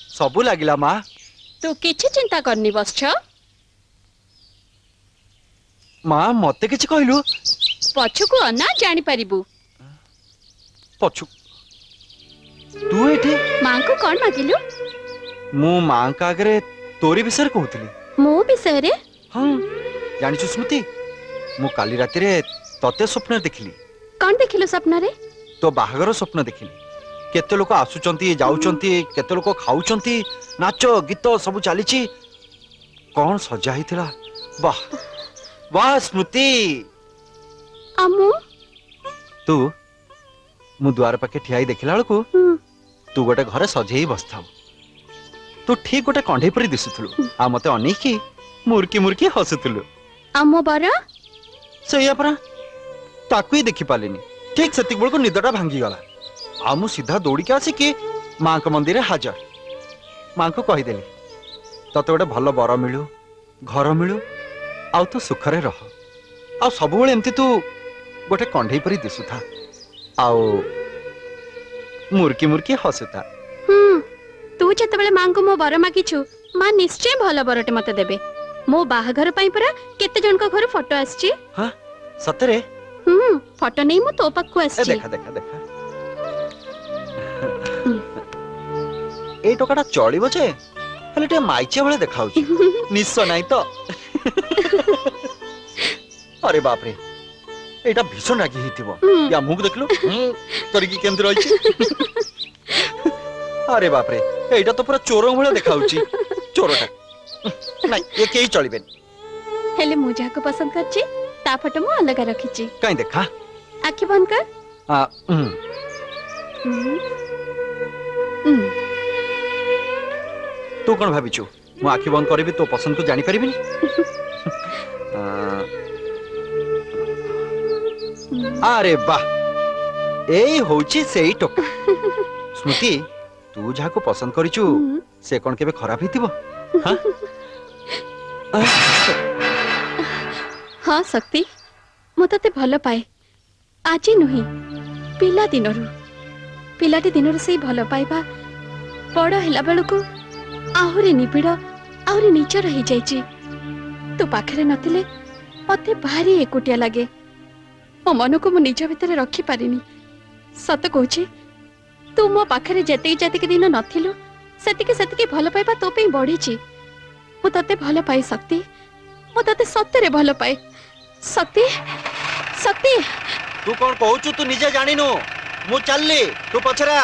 सबू लागिला माँ। तू किछि चिंता करनी बस माँ मते किछि कहलु पछुको अना जानी परिबू। पछु तू एठी मां को कौन मागिलु? मु माँ का आगे तोरी विषय कहूली। मो विषय रे? हाँ जानिछु स्मृति मु काली राति रे तते स्वप्न देखिली। कौन देखिलु सपना रे? तो बाहागर स्वप्न देखिली। केते लोक आसुचंती जाउचंती केते लोक खाउचंती नाच गीत सब चलीची कौन सजा हिथिला। वाह वाह स्मृति अम्मू तू मु द्वार पाखे ठियाई देखिला बेलू तू गोटे घरे सजेई बसथाउ। तू ठीक गोटे कंढे परी दिसुथुलु आ मते अनेकी मुर्की मुर्की हसुथुलु। अम्मो बरा सैया परा ताकू ही देखि पालिनी। ठीक सेतिक बेलू निदटा भांगी गला आ मु सीधा दौड़ी के आसिकी माँ के मंदिर हाजर। माँ को कहीदेली तते गोटे भल बर मिलू घर मिलू आ तू सुखरे रह आ सब बेले एमती तू गोटे कंढे परी दिसुथा आओ मुर्की मुर्की हसुता। तू जतबेले मां को मो बर मागिछु मां निश्चय भल बरटे मते देबे। मो बाहाघर पई परा केते जन को घर फोटो आछी। हां सतरे फोटो नहीं मो तो पक्कू आछी। देखा देखा देखा ए टोकाटा चलिबो जे हेले टे माइचे भले देखाउची निश्चय नाही तो। अरे बाप रे एटा भीषण रागी हिथिबो या मुख देखलो तोरी की केंद्र रहिची। अरे बाप रे एटा तो पूरा चोर भले देखाउची चोरटा नाही ये केही चलिबेनी। हेले मु जाको पसंद करची ता फोटो मु अलग रखीची। काई देखा आखी बंद कर। तू कौन भाविचु मु आखि बंद करी तो पसंद को जानी परिबिनी। अरे वाह एई होची सेई टोका। स्मृति तू जाको पसंद करिचु से कोन केबे खराब हितिबो? हां हाँ शक्ति मु तते भल पाए आज नुही पिला पिलाटी दिनरु से भल पाइबा बड़ हैला बेलको आहुरी निबिड़ आहुरी नीच रही जाइची। तू पाखरे नथिले मते भारी एकुटिया लागे। मो मन को मु निज भितर रखी पारिनी। सत कहूची तू मो पाखरे जतिक जतिक दिन नथिलु सेतिके सेतिके भल पाइबा तो पे बढ़ीची। मु तते भल पाए शक्ति मु तते सत्य भल पाए। शक्ति शक्ति तू कौन कहूचु तू निजे जानिनु मु चलली तू पछरा।